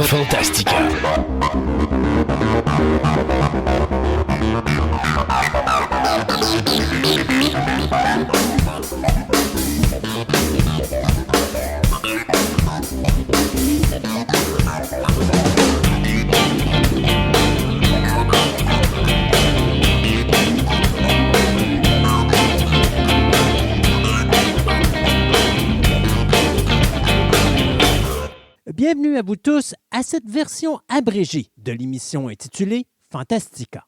Fantastica. Bienvenue à vous tous à cette version abrégée de l'émission intitulée Fantastica.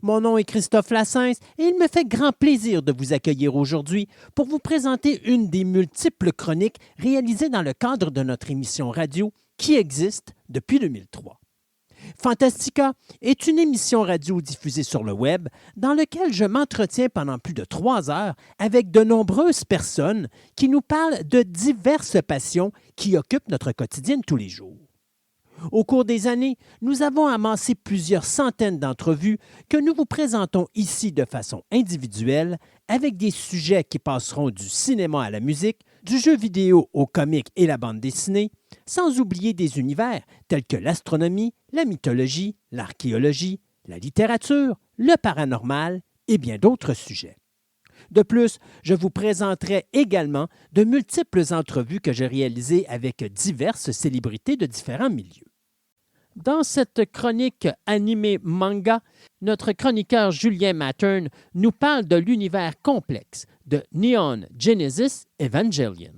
Mon nom est Christophe Lassens et il me fait grand plaisir de vous accueillir aujourd'hui pour vous présenter une des multiples chroniques réalisées dans le cadre de notre émission radio qui existe depuis 2003. Fantastica est une émission radio diffusée sur le web dans laquelle je m'entretiens pendant plus de 3 heures avec de nombreuses personnes qui nous parlent de diverses passions qui occupent notre quotidien de tous les jours. Au cours des années, nous avons amassé plusieurs centaines d'entrevues que nous vous présentons ici de façon individuelle avec des sujets qui passeront du cinéma à la musique, du jeu vidéo au comique et la bande dessinée, sans oublier des univers tels que l'astronomie, la mythologie, l'archéologie, la littérature, le paranormal et bien d'autres sujets. De plus, je vous présenterai également de multiples entrevues que j'ai réalisées avec diverses célébrités de différents milieux. Dans cette chronique animée manga, notre chroniqueur Julien Mattern nous parle de l'univers complexe de Neon Genesis Evangelion.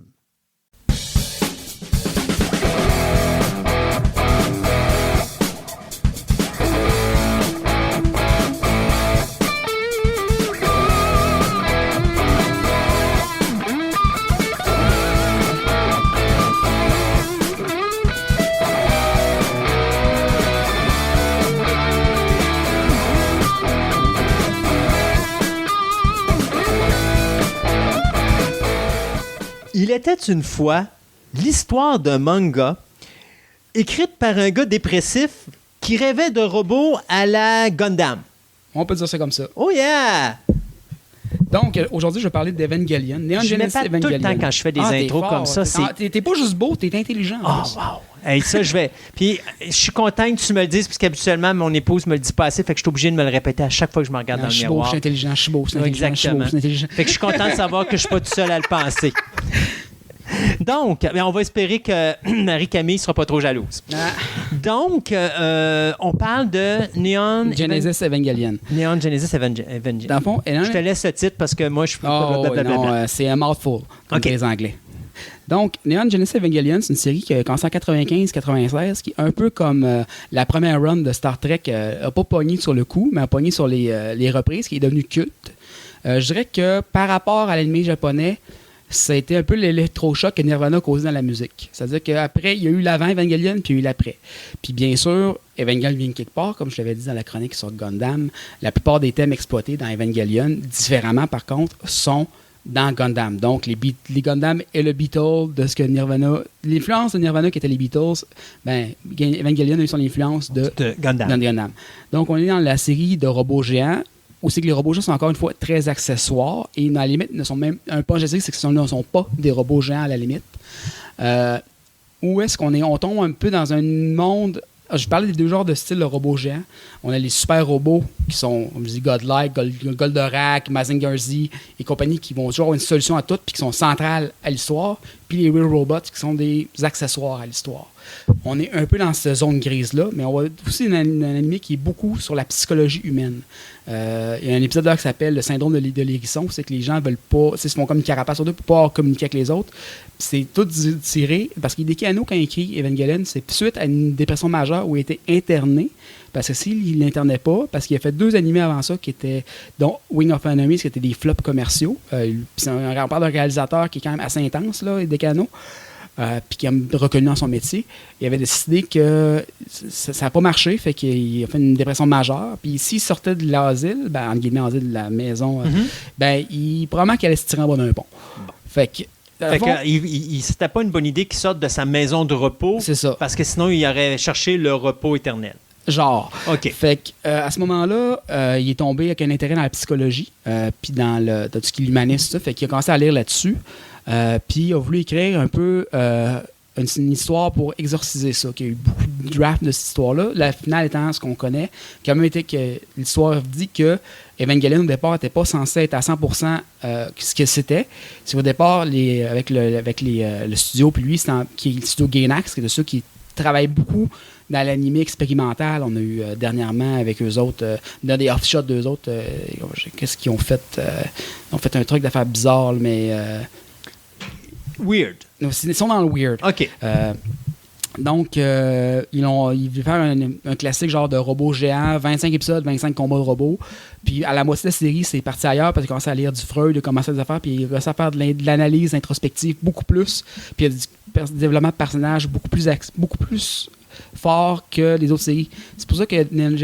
Il était une fois l'histoire d'un manga écrite par un gars dépressif qui rêvait de robots à la Gundam. On peut dire ça comme ça. Oh yeah! Donc, aujourd'hui, je vais parler d'Evangelion. Neon Je Genesis m'épate tout le temps quand je fais des intros fort, comme ça. T'es pas juste beau, t'es intelligent. Oh, wow! Hey, ça, je vais... Puis, je suis content que tu me le dises, parce qu'habituellement, mon épouse me le dit pas assez, fait que je suis obligé de me le répéter à chaque fois que je me regarde dans le miroir. Je suis intelligent, je suis beau, c'est intelligent. Exactement. Je suis intelligent. Fait que je suis content de savoir que je suis pas tout seul à le penser. Donc, on va espérer que Marie-Camille ne sera pas trop jalouse. Ah. Donc, on parle de Neon Genesis Evangelion. Neon Genesis Evangelion. Dans le fond, je te laisse ce titre parce que moi, je suis c'est un mouthful, comme okay. les Anglais. Donc, Neon Genesis Evangelion, c'est une série qui a commencé en 95-96, qui est un peu comme la première run de Star Trek, n'a pas pogné sur le coup, mais a pogné sur les reprises, qui est devenu culte. Je dirais que par rapport à l'anime japonais, ça a été un peu l'électrochoc que Nirvana a causé dans la musique. C'est-à-dire qu'après, il y a eu l'avant Evangelion, puis il y a eu l'après. Puis bien sûr, Evangelion vient quelque part, comme je l'avais dit dans la chronique sur Gundam. La plupart des thèmes exploités dans Evangelion, différemment par contre, sont dans Gundam. Donc, les Gundam et le Beatles, de ce que Nirvana... L'influence de Nirvana qui était les Beatles, ben, Evangelion a eu son influence de Gundam. Donc, on est dans la série de robots géants, aussi que les robots géants sont encore une fois très accessoires et à la limite ne sont même un point je sais c'est que ce ne sont pas des robots géants à la limite. Où est-ce qu'on est? On tombe un peu dans un monde. Je parlais des deux genres de styles de robots géants. On a les super robots qui sont, comme je dis, Godlike, Goldorak, Mazinger Z et compagnie qui vont toujours avoir une solution à tout puis qui sont centrales à l'histoire. Puis les Real Robots qui sont des accessoires à l'histoire. On est un peu dans cette zone grise-là, mais on voit aussi un anime qui est beaucoup sur la psychologie humaine. Il y a un épisode là qui s'appelle le syndrome de l'hérisson, c'est que les gens veulent pas, se font comme une carapace sur deux pour pas communiquer avec les autres. Puis c'est tout tiré, parce qu'Hideki Anno, quand il écrit Evangelion, c'est suite à une dépression majeure où il était interné, parce que s'il l'internait pas, parce qu'il a fait 2 animés avant ça, qui étaient, dont Wing of Enemies, qui étaient des flops commerciaux. Puis on parle d'un réalisateur qui est quand même assez intense, là, Hideki Anno. Puis qui a reconnu dans son métier, il avait décidé que ça n'a pas marché, fait qu'il a fait une dépression majeure. Puis s'il sortait de l'asile, ben, entre guillemets, l'asile de la maison, ben, probablement qu'il allait se tirer en bas d'un pont. Bon. Fait que c'était pas une bonne idée qu'il sorte de sa maison de repos. C'est ça. Parce que sinon, il aurait cherché le repos éternel. Genre. OK. Fait que, à ce moment-là, il est tombé avec un intérêt dans la psychologie, puis dans tout ce qui est l'humanisme, ça. Fait qu'il a commencé à lire là-dessus. Puis il a voulu écrire un peu une histoire pour exorciser ça, qu'il y a eu beaucoup de drafts de cette histoire-là. La finale étant ce qu'on connaît, qui a même été que l'histoire dit que Evangelion, au départ, n'était pas censé être à 100% ce que c'était. C'est au départ, avec le studio, puis lui, qui est le studio Gainax, qui est de ceux qui travaillent beaucoup dans l'anime expérimental. On a eu dernièrement avec eux autres, dans des off-shots d'eux autres, qu'est-ce qu'ils ont fait? Ils ont fait un truc d'affaires bizarre, mais... Weird. Ils sont dans le weird. OK. Donc, ils voulaient faire un classique genre de robot géant, 25 épisodes, 25 combats de robots. Puis à la moitié de la série, c'est parti ailleurs parce qu'ils commençaient à lire du Freud, ils commençaient à des affaires, puis ils commençaient à faire de l'analyse introspective beaucoup plus. Puis il y a du développement de personnages beaucoup plus fort que les autres séries. C'est pour ça que Neon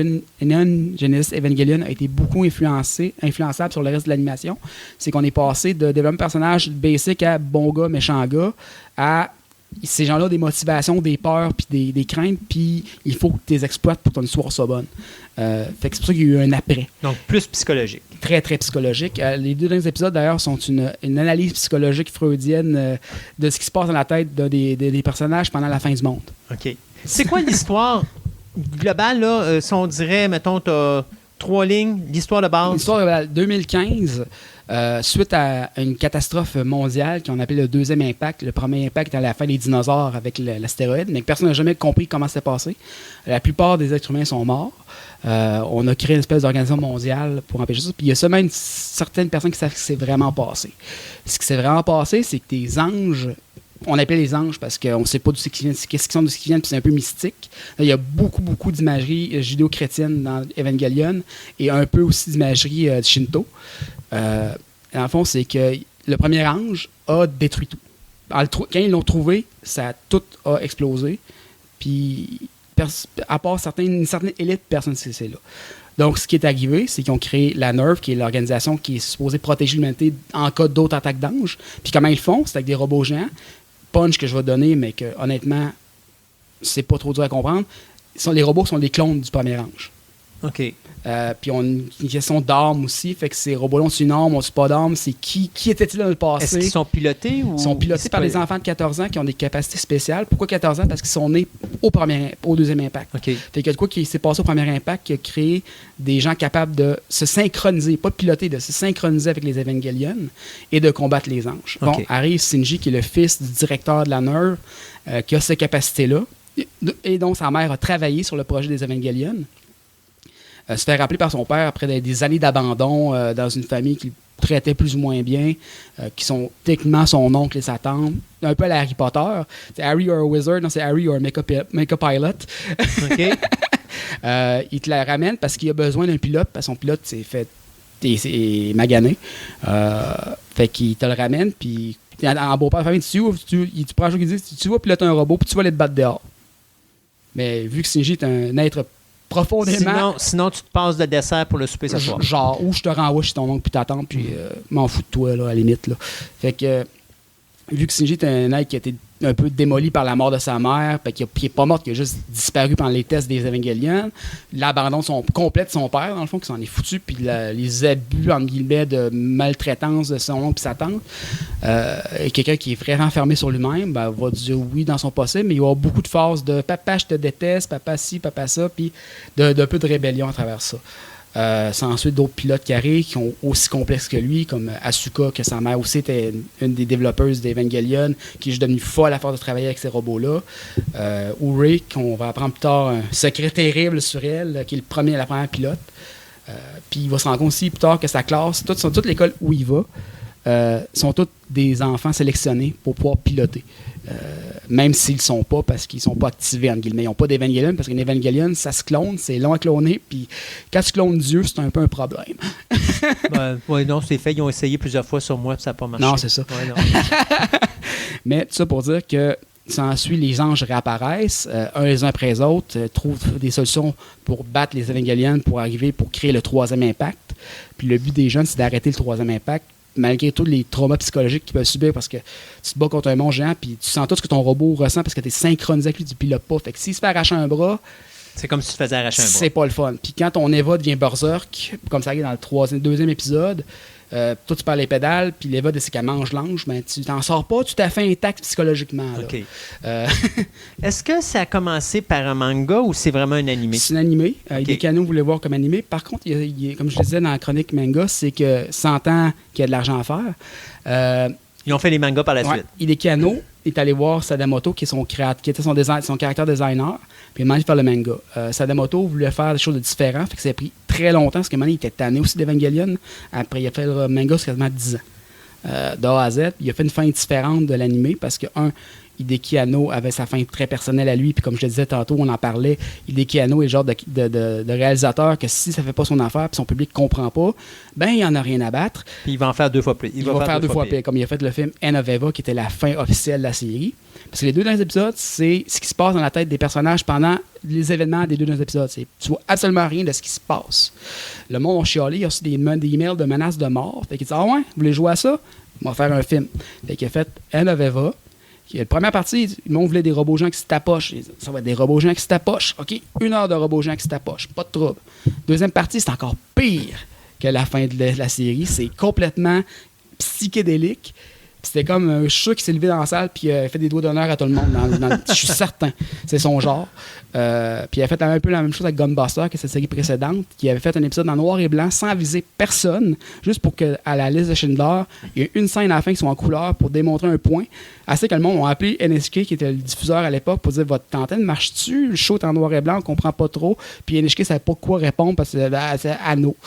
Genesis Evangelion a été beaucoup influençable sur le reste de l'animation. C'est qu'on est passé de développement de personnages basic à bon gars, méchant gars, à ces gens-là des motivations, des peurs, puis des craintes, puis il faut que tu les exploites pour que ton histoire soit bonne. Fait que c'est pour ça qu'il y a eu un après. Donc, plus psychologique. Très, très psychologique. Les 2 derniers épisodes, d'ailleurs, sont une analyse psychologique freudienne de ce qui se passe dans la tête des personnages pendant la fin du monde. OK. C'est quoi l'histoire globale, là? Si on dirait, mettons, tu as 3 lignes, l'histoire de base. L'histoire de 2015, suite à une catastrophe mondiale qu'on appelle le deuxième impact. Le premier impact à la fin des dinosaures avec l'astéroïde, mais que personne n'a jamais compris comment ça s'est passé. La plupart des êtres humains sont morts. On a créé une espèce d'organisation mondiale pour empêcher ça. Puis il y a seulement certaines personnes qui savent ce qui s'est vraiment passé. Ce qui s'est vraiment passé, c'est que des anges... On appelle les anges parce qu'on ne sait pas d'où c'est qu'ils viennent, qu'est-ce qu'ils sont, d'où c'est qu'ils viennent, puis c'est un peu mystique. Là, il y a beaucoup d'imagerie judéo-chrétienne dans Evangelion et un peu aussi d'imagerie Shinto. Dans le fond, c'est que le premier ange a détruit tout. Quand ils l'ont trouvé, tout a explosé. Puis, à part une certaine élite, personne ne sait c'est là. Donc, ce qui est arrivé, c'est qu'ils ont créé la NERV, qui est l'organisation qui est supposée protéger l'humanité en cas d'autres attaques d'anges. Puis comment ils font? C'est avec des robots géants. Punch que je vais donner, mais que honnêtement, c'est pas trop dur à comprendre. Les robots sont des clones du premier ange. OK. Puis on a une question d'armes aussi. Fait que ces robots-là ont une arme, ont pas d'armes. C'est qui était-il dans le passé? Est-ce qu'ils sont pilotés ou... Ils sont pilotés par des enfants de 14 ans qui ont des capacités spéciales. Pourquoi 14 ans? Parce qu'ils sont nés au deuxième impact. OK. Fait que de quoi qui s'est passé au premier impact qui a créé des gens capables de se synchroniser, pas de piloter, de se synchroniser avec les Evangelion et de combattre les anges. OK. Bon, arrive Shinji, qui est le fils du directeur de la NERV, qui a ces capacités-là. Et donc, sa mère a travaillé sur le projet des Evangelion. Se fait rappeler par son père après des années d'abandon dans une famille qui le traitait plus ou moins bien, qui sont techniquement son oncle et sa tante, un peu à la Harry Potter. C'est Harry or a Wizard, non, c'est Harry or a Mecha Pilot. OK. Il te la ramène parce qu'il a besoin d'un pilote, parce que son pilote c'est magané. Fait qu'il te le ramène, puis en beau-père de famille, tu prends un jour qui dit tu vas piloter un robot, puis tu vas aller te battre dehors. Mais vu que Shinji est un être profondément... Sinon, tu te passes de dessert pour le souper ce soir. Genre, ou je te renvoie chez ton oncle puis t'attends, puis m'en fous de toi, là, à la limite. Là. Fait que, vu que Shinji est un être qui a été un peu démoli par la mort de sa mère, puis qui n'est pas mort, qui a juste disparu pendant les tests des Evangelion, l'abandon complet de son père, dans le fond, qui s'en est foutu, puis les abus, entre guillemets, de maltraitance de son oncle et sa tante, et quelqu'un qui est vraiment fermé sur lui-même, va dire oui dans son possible, mais il va y avoir beaucoup de phases de « papa, je te déteste, papa ci, papa ça », puis d'un peu de rébellion à travers ça. C'est ensuite d'autres pilotes qui arrivent qui sont aussi complexes que lui, comme Asuka, que sa mère aussi était une des développeuses d'Evangelion, qui est juste devenue folle à force de travailler avec ces robots-là. Uri, qu'on va apprendre plus tard un secret terrible sur elle, qui est la première pilote. Puis il va se rendre compte aussi plus tard que sa classe, toute l'école où il va, sont tous des enfants sélectionnés pour pouvoir piloter. Même s'ils ne sont pas, parce qu'ils ne sont pas activés, entre guillemets. Ils n'ont pas d'Evangelion, parce qu'un Evangelion, ça se clone, c'est long à cloner, puis quand tu clones Dieu, c'est un peu un problème. Oui, non, c'est fait. Ils ont essayé plusieurs fois sur moi, puis ça n'a pas marché. Non, c'est ça. Ouais, non. Mais tout ça pour dire que s'ensuit, les anges réapparaissent, un les uns après les autres, trouvent des solutions pour battre les Evangelion, pour créer le troisième impact. Puis le but des jeunes, c'est d'arrêter le troisième impact, malgré tous les traumas psychologiques qu'ils peuvent subir, parce que tu te bats contre un monstre géant, puis tu sens tout ce que ton robot ressent parce que tu es synchronisé avec lui, tu pilotes pas. Fait que s'il se fait arracher un bras, C'est comme si tu te faisais arracher un bras. C'est pas le fun. Puis quand ton Eva devient berserk, comme ça arrive dans le deuxième épisode, toi tu perds les pédales, puis l'Eva, c'est qu'elle mange l'ange, mais tu t'en sors pas tout à fait intact psychologiquement. Là. OK. Est-ce que ça a commencé par un manga ou c'est vraiment un animé? C'est un animé. OK. Hideki voulait voir comme animé. Par contre, comme je disais dans la chronique manga, c'est que 100 ans qu'il y a de l'argent à faire. Ils ont fait les mangas par la suite. Hideki Anno est allé voir Sadamoto, qui était son caractère designer, puis il m'a demandé de faire le manga. Sadamoto voulait faire des choses de différentes, fait que ça a pris très longtemps, parce que maintenant, il était tanné aussi d'Evangelion. Après, il a fait le manga sur quasiment 10 ans. De A à Z. Il a fait une fin différente de l'animé, parce que, Hideki Anno avait sa fin très personnelle à lui, puis comme je te disais tantôt, on en parlait, Hideki Anno est le genre de réalisateur que si ça fait pas son affaire, puis son public comprend pas, ben il en a rien à battre. Puis il va en faire 2 fois plus. Il va faire 2 fois pire, comme il a fait le film End of Eva, qui était la fin officielle de la série. Parce que les 2 derniers épisodes, c'est ce qui se passe dans la tête des personnages pendant les événements des 2 derniers épisodes. Tu vois absolument rien de ce qui se passe. Le monde a chialé, il y a aussi des emails de menaces de mort. Fait qu'il dit « Ah ouais, vous voulez jouer à ça? On va faire un film. » Fait qu'il a fait End of Eva. La première partie, le monde voulait des robots géants qui se tapochent. Ça va être des robots géants qui se tapochent. OK? 1 heure de robots géants qui se tapochent. Pas de trouble. Deuxième partie, c'est encore pire que la fin de la série. C'est complètement psychédélique. C'était comme un chat qui s'est levé dans la salle puis fait des doigts d'honneur à tout le monde. Je suis certain. C'est son genre. Puis il a fait un peu la même chose avec Gunbuster, que cette série précédente, qui avait fait un épisode en noir et blanc sans viser personne, juste pour qu'à la liste de Schindler, il y ait une scène à la fin qui soit en couleur pour démontrer un point. Assez que le monde a appelé NHK, qui était le diffuseur à l'époque, pour dire votre antenne marche-tu? Le show est en noir et blanc, on comprend pas trop. Puis NHK ne savait pas quoi répondre parce que c'est Anno.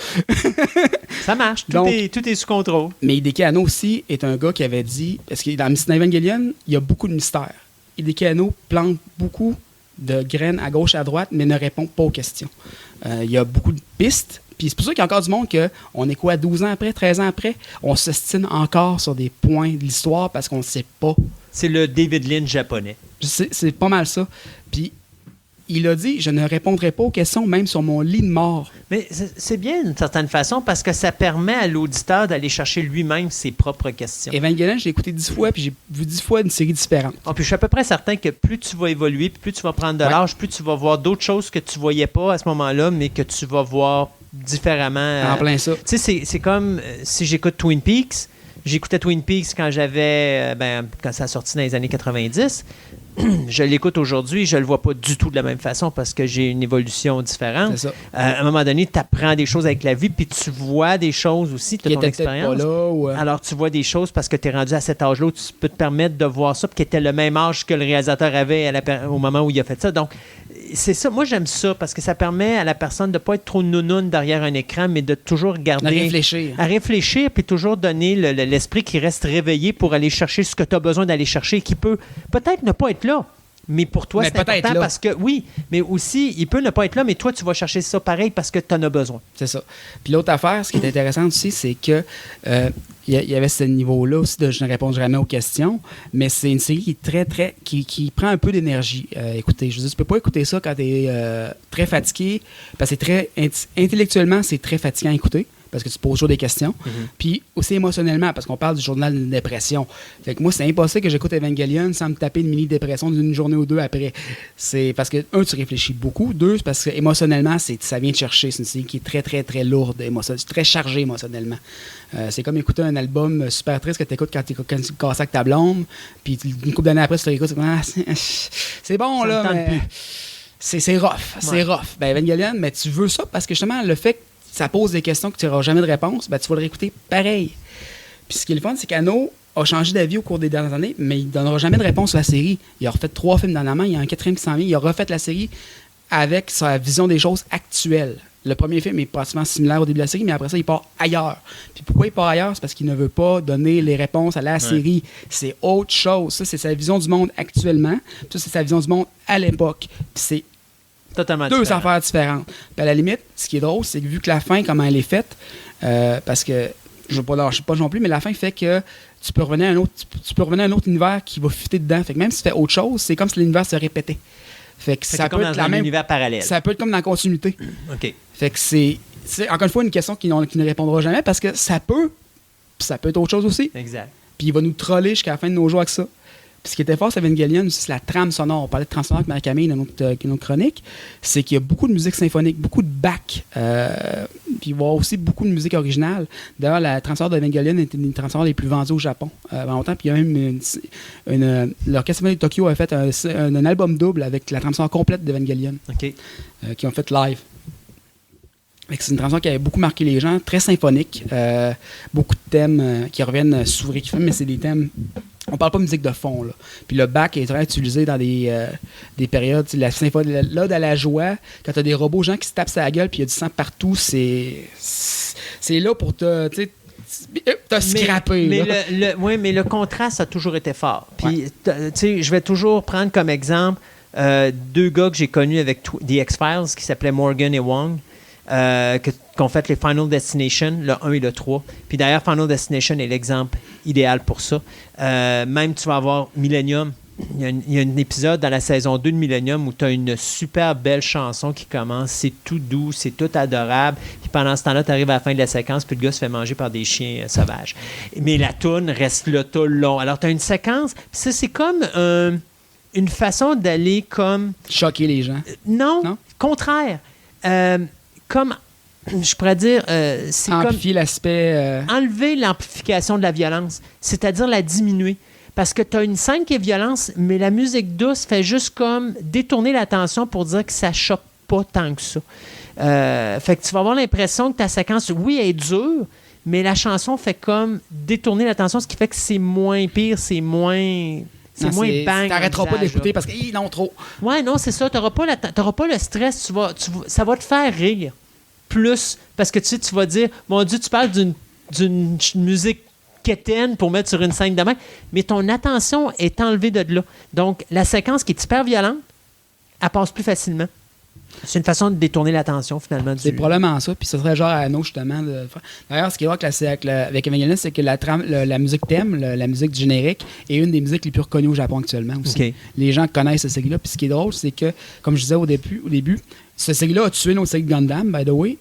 Ça marche, tout est sous contrôle. Mais Hideki Anno aussi est un gars qui avait dit, parce que dans Evangelion, il y a beaucoup de mystères. Hideki Anno plante beaucoup de graines à gauche et à droite, mais ne répond pas aux questions. Il y a beaucoup de pistes, puis c'est pour ça qu'il y a encore du monde qu'on est quoi, 12 ans après, 13 ans après, on s'ostine encore sur des points de l'histoire parce qu'on ne sait pas. C'est le David Lynch japonais. C'est pas mal ça. Puis il a dit, je ne répondrai pas aux questions, même sur mon lit de mort. Mais c'est bien d'une certaine façon parce que ça permet à l'auditeur d'aller chercher lui-même ses propres questions. Evangelion, j'ai écouté 10 fois, puis j'ai vu 10 fois une série différente. Puis je suis à peu près certain que plus tu vas évoluer, plus tu vas prendre de l'âge, plus tu vas voir d'autres choses que tu voyais pas à ce moment-là, mais que tu vas voir différemment. En plein ça. Tu sais, c'est comme si j'écoute Twin Peaks. J'écoutais Twin Peaks quand quand ça a sorti dans les années 90. Je l'écoute aujourd'hui, je le vois pas du tout de la même façon parce que j'ai une évolution différente. C'est ça. À un moment donné, tu apprends des choses avec la vie, puis tu vois des choses aussi, tu as ton expérience. Pas là, Alors, tu vois des choses parce que tu es rendu à cet âge-là où tu peux te permettre de voir ça, puis qui était le même âge que le réalisateur avait au moment où il a fait ça. Donc, c'est ça. Moi, j'aime ça parce que ça permet à la personne de ne pas être trop nounoune derrière un écran, mais de toujours garder... À réfléchir, puis toujours donner l'esprit qui reste réveillé pour aller chercher ce que tu as besoin d'aller chercher, qui peut peut-être ne pas être là. Mais pour toi, c'est important parce que, oui, mais aussi, il peut ne pas être là, mais toi, tu vas chercher ça pareil parce que tu en as besoin. C'est ça. Puis l'autre affaire, ce qui est intéressant aussi, c'est que il y avait ce niveau-là aussi de je ne réponds jamais aux questions, mais c'est une série qui prend un peu d'énergie. Écoutez, je veux dire, tu peux pas écouter ça quand tu es très fatigué, parce que intellectuellement, c'est très fatigant à écouter. Parce que tu poses toujours des questions. Puis aussi émotionnellement, parce qu'on parle du journal de dépression. Fait que moi, c'est impossible que j'écoute Evangelion sans me taper une mini-dépression d'une journée ou deux après. C'est parce que, tu réfléchis beaucoup. 2, c'est parce que émotionnellement, ça vient te chercher. C'est une série qui est très, très, très lourde, très chargée émotionnellement. C'est comme écouter un album super triste que tu écoutes quand tu casses avec ta blonde. Puis une couple d'années après, tu l'écoutes, c'est bon, ça là, mais c'est rough. Ouais. C'est rough. Evangelion, mais tu veux ça parce que justement, le fait que ça pose des questions que tu n'auras jamais de réponse, tu vas le réécouter pareil. Puis ce qui est le fun, c'est qu'Anno a changé d'avis au cours des dernières années, mais il ne donnera jamais de réponse sur la série. Il a refait 3 films dernièrement, il y a un 4e qui s'en vient, il a refait la série avec sa vision des choses actuelles. Le premier film est pratiquement similaire au début de la série, mais après ça, il part ailleurs. Puis pourquoi il part ailleurs? C'est parce qu'il ne veut pas donner les réponses à la série. C'est autre chose. Ça, c'est sa vision du monde actuellement. Puis ça, c'est sa vision du monde à l'époque. Puis c'est totalement 2 affaires différentes. Puis à la limite, ce qui est drôle, c'est que vu que la fin, comment elle est faite, parce que je ne veux pas lâcher pas non plus, mais la fin fait que tu peux revenir à un autre univers qui va fitter dedans. Fait que même si tu fais autre chose, c'est comme si l'univers se répétait. Fait que ça peut être dans un univers parallèle. Ça peut être comme dans la continuité. OK. Fait que c'est encore une fois une question qui ne répondra jamais parce que ça peut être autre chose aussi. Exact. Puis il va nous troller jusqu'à la fin de nos jours avec ça. Puis ce qui était fort sur Evangelion, c'est la trame sonore. On parlait de trame sonore avec Marie-Camille dans notre chronique. C'est qu'il y a beaucoup de musique symphonique, beaucoup de Bach. Puis il va y avoir aussi beaucoup de musique originale. D'ailleurs, la trame sonore d'Evangelion était une trame sonore les plus vendues au Japon pendant longtemps. Puis il y a même l'Orchestre symphonique de Tokyo a fait un album double avec la trame sonore complète d'Evangelion. OK. Qui ont fait live. C'est une chanson qui a beaucoup marqué les gens, très symphonique, beaucoup de thèmes qui reviennent souvent, mais c'est des thèmes. On parle pas de musique de fond, là. Puis le Bach est très utilisé dans des périodes, la symphonie, l'ode à la joie, quand tu as des robots gens qui se tapent sur la gueule puis il y a du sang partout, c'est là pour te scrappé. Mais le contraste a toujours été fort. Puis, je vais toujours prendre comme exemple deux gars que j'ai connus avec The X-Files qui s'appelaient Morgan et Wong. Qui ont fait les Final Destination, le 1 et le 3. Puis d'ailleurs, Final Destination est l'exemple idéal pour ça. Même, tu vas avoir Millennium. Il y a un épisode dans la saison 2 de Millennium où tu as une super belle chanson qui commence. C'est tout doux, c'est tout adorable. Puis pendant ce temps-là, tu arrives à la fin de la séquence, puis le gars se fait manger par des chiens sauvages. Mais la toune reste là tout le long. Alors, tu as une séquence. Puis c'est comme une façon d'aller comme... choquer les gens. Non? Contraire. Comme, je pourrais dire, c'est amplifier comme l'aspect... enlever l'amplification de la violence, c'est-à-dire la diminuer. Parce que tu as une scène qui est violence, mais la musique douce fait juste comme détourner l'attention pour dire que ça choque pas tant que ça. Fait que tu vas avoir l'impression que ta séquence, oui, elle est dure, mais la chanson fait comme détourner l'attention, ce qui fait que c'est moins pire, c'est moins... C'est moins bang. T'arrêteras pas d'écouter parce que, non, trop. Ouais, non, c'est ça. T'auras pas le stress. Ça va te faire rire plus. Parce que tu vas dire, mon Dieu, tu parles d'une musique quétaine pour mettre sur une scène de main, mais ton attention est enlevée de là. Donc, la séquence qui est hyper violente, elle passe plus facilement. C'est une façon de détourner l'attention, finalement. C'est probablement ça. Puis ce serait genre à nous, justement, de faire. D'ailleurs, ce qui est vrai avec Evangelion, c'est que la musique thème, la musique du générique, est une des musiques les plus reconnues au Japon actuellement aussi. Okay. Les gens connaissent cette série-là. Puis ce qui est drôle, c'est que, comme je disais au début, cette série-là a tué notre série de Gundam, by the way.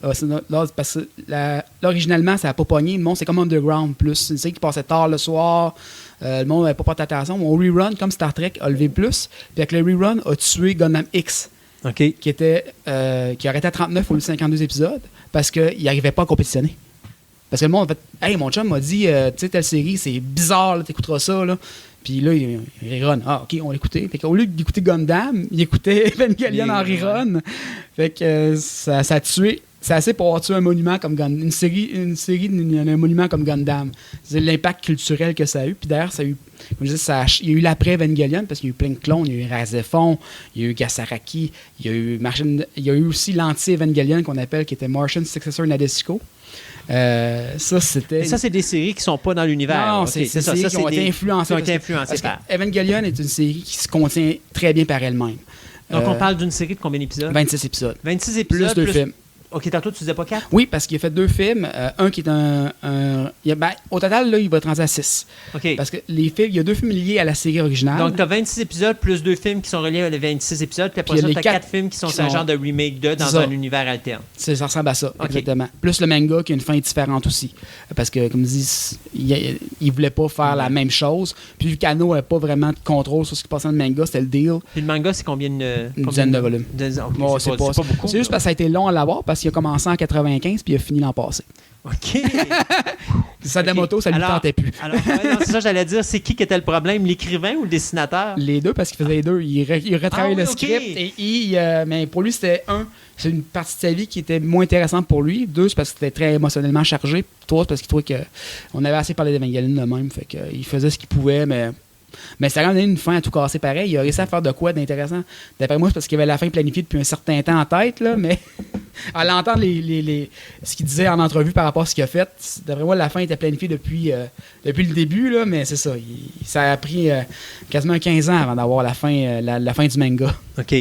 Parce que originalement, ça n'a pas pogné. Le monde, c'est comme Underground plus. C'est une série qui passait tard le soir. Le monde n'avait pas porté attention. Mon rerun, comme Star Trek, a levé plus. Puis avec le rerun, a tué Gundam X. Okay. Qui aurait été à 39 au lieu de 52 épisodes parce qu'il n'arrivait pas à compétitionner. Parce que le monde a fait « Hey, mon chum m'a dit, tu sais, telle série, c'est bizarre, t'écouteras ça. » là. Puis là, il rerun. Ah, OK, on l'écoutait. Fait qu'au lieu d'écouter Gundam, il écoutait Evangelion en rerun. Fait que ça a tué. C'est assez pour avoir tué un monument comme Gundam. Une série un monument comme Gundam. C'est l'impact culturel que ça a eu. Puis d'ailleurs, ça a eu, comme je disais, il y a eu l'après Evangelion parce qu'il y a eu plein de clones. Il y a eu Razefon, il y a eu Gasaraki, il y a eu aussi l'anti-Evangelion qu'on appelle, qui était Martian Successor Nadesico. Ça, c'est des séries qui ne sont pas dans l'univers. Non, c'est des séries qui ont été influencées. Par. Evangelion est une série qui se contient très bien par elle-même. Donc, on parle d'une série de combien d'épisodes? 26 épisodes. 26 épisodes. Plus 2 films. OK, tantôt, tu disais pas 4? Oui, parce qu'il a fait 2 films. Un qui est au total, là, il va être rendu à 6. OK. Parce que il y a 2 films liés à la série originale. Donc, tu as 26 épisodes plus 2 films qui sont reliés à les 26 épisodes. Puis après ça, tu as 4 films qui sont un genre de remake dans un univers alterne. Ça ressemble à ça, okay. Exactement. Plus le manga qui a une fin différente aussi. Parce que, comme je dis, il voulait pas faire la même chose. Puis vu qu'Anno n'avait pas vraiment de contrôle sur ce qui passait dans le manga, c'était le deal. Puis le manga, c'est combien Une dizaine de volumes. Okay, c'est pas beaucoup. C'est juste parce que ça a été long à l'avoir parce qu'il a commencé en 95 puis il a fini l'an passé. OK. Sadamoto, ça lui tentait plus. Alors, c'est ça, j'allais dire. C'est qui était le problème, l'écrivain ou le dessinateur? Les deux, parce qu'il faisait les deux. Il retravaillait le script. Et mais pour lui, c'est une partie de sa vie qui était moins intéressante pour lui. 2, c'est parce que c'était très émotionnellement chargé. 3, c'est parce qu'il trouvait qu'on avait assez parlé d'Evangelion de même. Fait qu'il faisait ce qu'il pouvait, mais ça a donné une fin à tout casser pareil. Il a réussi à faire de quoi d'intéressant. D'après moi, c'est parce qu'il avait la fin planifiée depuis un certain temps en tête, là, mais à l'entendre ce qu'il disait en entrevue par rapport à ce qu'il a fait, d'après moi, la fin était planifiée depuis le début, là, mais c'est ça. Ça a pris quasiment 15 ans avant d'avoir la fin du manga. OK.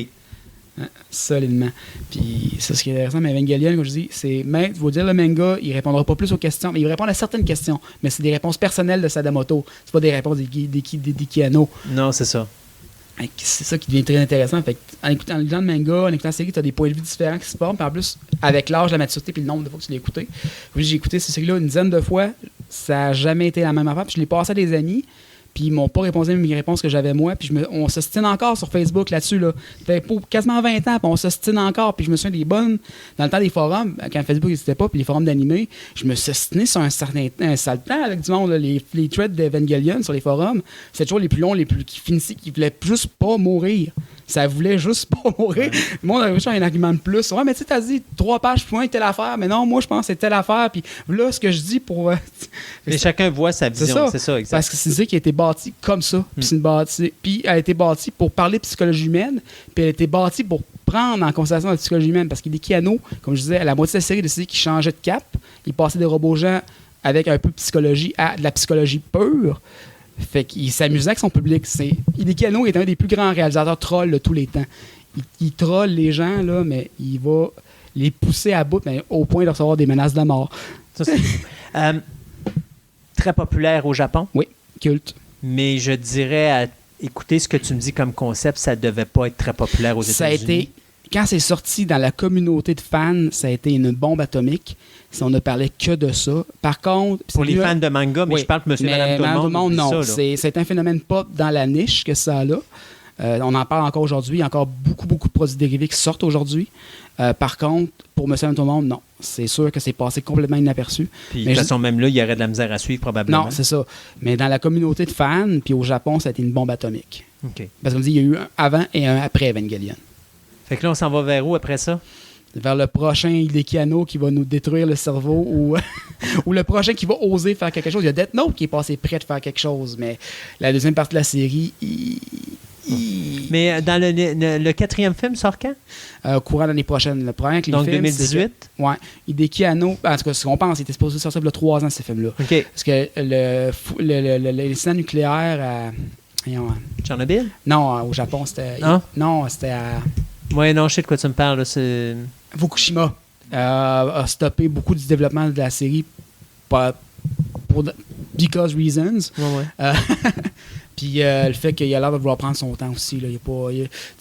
Solidement. Puis c'est ce qui est intéressant, mais Evangelion, comme je dis, je vous dire, le manga, il répondra pas plus aux questions, mais il répond à certaines questions, mais c'est des réponses personnelles de Sadamoto. C'est pas des réponses d'Ikiano. Non, c'est ça. C'est ça qui devient très intéressant. Fait en lisant le manga, en écoutant la série, tu as des points de vue différents qui se forment. Puis en plus, avec l'âge, la maturité, puis le nombre de fois que tu l'as écouté. J'ai écouté cette série-là une dizaine de fois. Ça n'a jamais été la même affaire. Puis je l'ai passé à des amis. puis ils m'ont pas répondu à mes réponses que j'avais moi, puis on s'ostine encore sur Facebook là-dessus, là. Ça fait pour quasiment 20 ans, puis on s'ostine encore, puis je me souviens des bonnes, dans le temps des forums, quand Facebook n'existait pas, puis les forums d'animé, je me suis ostiné sur un sale temps avec du monde, là, les threads d'Evangelion sur les forums, c'était toujours les plus longs, qui voulaient juste pas mourir. Ça voulait juste pas mourir. Ouais. Le monde avait un argument de plus. Ouais, mais tu sais, t'as dit 3 pages plus loin, telle affaire. Mais non, moi, je pense que c'est telle affaire. Puis là, ce que je dis pour. Mais chacun voit sa vision. C'est ça, exact. Parce que c'est une série qui a été bâtie comme ça. Puis elle a été bâtie pour parler de psychologie humaine. Puis elle a été bâtie pour prendre en considération la psychologie humaine. Parce qu'il y a des Keanu, comme je disais, à la moitié de la série, de séries qui changeaient de cap. Ils passaient des robots gens avec un peu de psychologie à de la psychologie pure. Fait qu'il s'amusait avec son public. Hideki Anno est un des plus grands réalisateurs trolls de tous les temps. Il troll les gens, là, mais il va les pousser à bout, mais au point de recevoir des menaces de mort. Ça, c'est très populaire au Japon. Oui, culte. Mais je dirais, à écouter ce que tu me dis comme concept, ça devait pas être très populaire aux États-Unis. Quand c'est sorti dans la communauté de fans, ça a été une bombe atomique. On ne parlait que de ça. Par contre... Pour les fans de manga, mais oui, je parle de Monsieur et Madame Tout le monde. Non, c'est un phénomène pop dans la niche que ça a là. On en parle encore aujourd'hui. Il y a encore beaucoup de produits dérivés qui sortent aujourd'hui. Par contre, pour Monsieur et Madame Tout le monde, non. C'est sûr que c'est passé complètement inaperçu. Puis de toute façon, même là, il y aurait de la misère à suivre probablement. Non, c'est ça. Mais dans la communauté de fans, puis au Japon, ça a été une bombe atomique. OK. Parce qu'on dit qu'il y a eu un avant et un après Evangelion. Fait que là, on s'en va vers où après ça? Vers le prochain Hideki Anno qui va nous détruire le cerveau ou le prochain qui va oser faire quelque chose. Il y a Death Note qui est passé prêt de faire quelque chose, mais la deuxième partie de la série, Mais dans le 4e film sort quand? Courant l'année prochaine. Le problème avec les donc films, 2018? Oui. Hideki Anno, en tout cas, ce qu'on pense, il était supposé sortir il y a 3 ans, ce film-là. OK. Parce que l'incident nucléaire à... Tchernobyl? Non, au Japon, c'était... Ah? Non, c'était à... Oui, non, je sais de quoi tu me parles. Là, c'est... Fukushima a stoppé beaucoup du développement de la série pour because reasons. Ouais. Puis le fait qu'il a l'air de vouloir prendre son temps aussi. Là,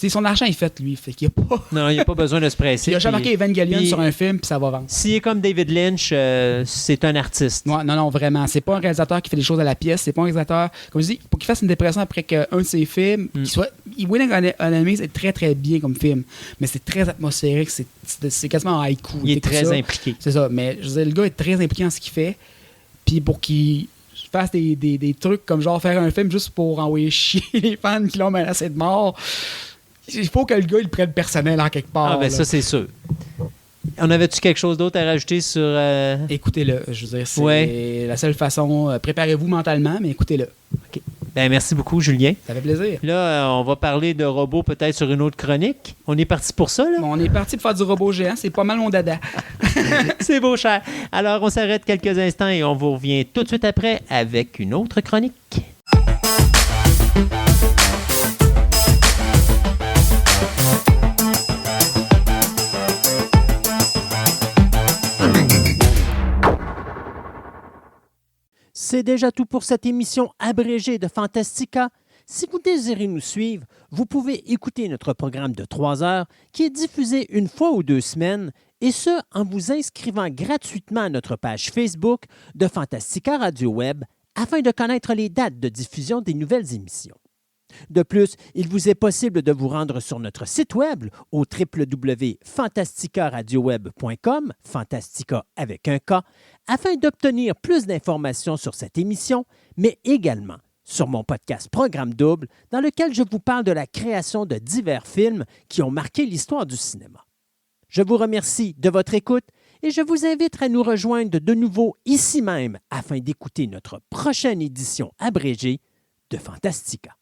son argent est fait, lui. Fait qu'il a pas... Non, il n'y a pas besoin de se presser. Il a jamais marqué Evangelion sur un film, puis ça va vendre. S'il est comme David Lynch, c'est un artiste. Non, vraiment. C'est pas un réalisateur qui fait des choses à la pièce. C'est pas un réalisateur... Comme je dis, pour qu'il fasse une dépression après qu'un de ses films... Winning on Enemies est très, très bien comme film. Mais c'est très atmosphérique. C'est quasiment un haïku. Il est très impliqué. C'est ça. Mais je veux dire, le gars est très impliqué en ce qu'il fait. Puis pour qu'il fasse des trucs comme genre faire un film juste pour envoyer chier les fans qui l'ont menacé de mort, il faut que le gars il prenne personnel en quelque part. Ah ben là. Ça c'est sûr. On avait-tu quelque chose d'autre à rajouter sur... Écoutez-le, je veux dire, c'est la seule façon. Préparez-vous mentalement, mais écoutez-le. OK. Ben, merci beaucoup, Julien. Ça fait plaisir. Là, on va parler de robots peut-être sur une autre chronique. On est parti pour ça, là? Bon, on est parti pour faire du robot géant. C'est pas mal mon dada. C'est beau, cher. Alors, on s'arrête quelques instants et on vous revient tout de suite après avec une autre chronique. C'est déjà tout pour cette émission abrégée de Fantastica. Si vous désirez nous suivre, vous pouvez écouter notre programme de 3 heures qui est diffusé une fois ou 2 semaines, et ce, en vous inscrivant gratuitement à notre page Facebook de Fantastica Radio Web afin de connaître les dates de diffusion des nouvelles émissions. De plus, il vous est possible de vous rendre sur notre site web au www.fantasticaradioweb.com, Fantastica avec un K, afin d'obtenir plus d'informations sur cette émission, mais également sur mon podcast Programme Double, dans lequel je vous parle de la création de divers films qui ont marqué l'histoire du cinéma. Je vous remercie de votre écoute et je vous invite à nous rejoindre de nouveau ici même afin d'écouter notre prochaine édition abrégée de Fantastica.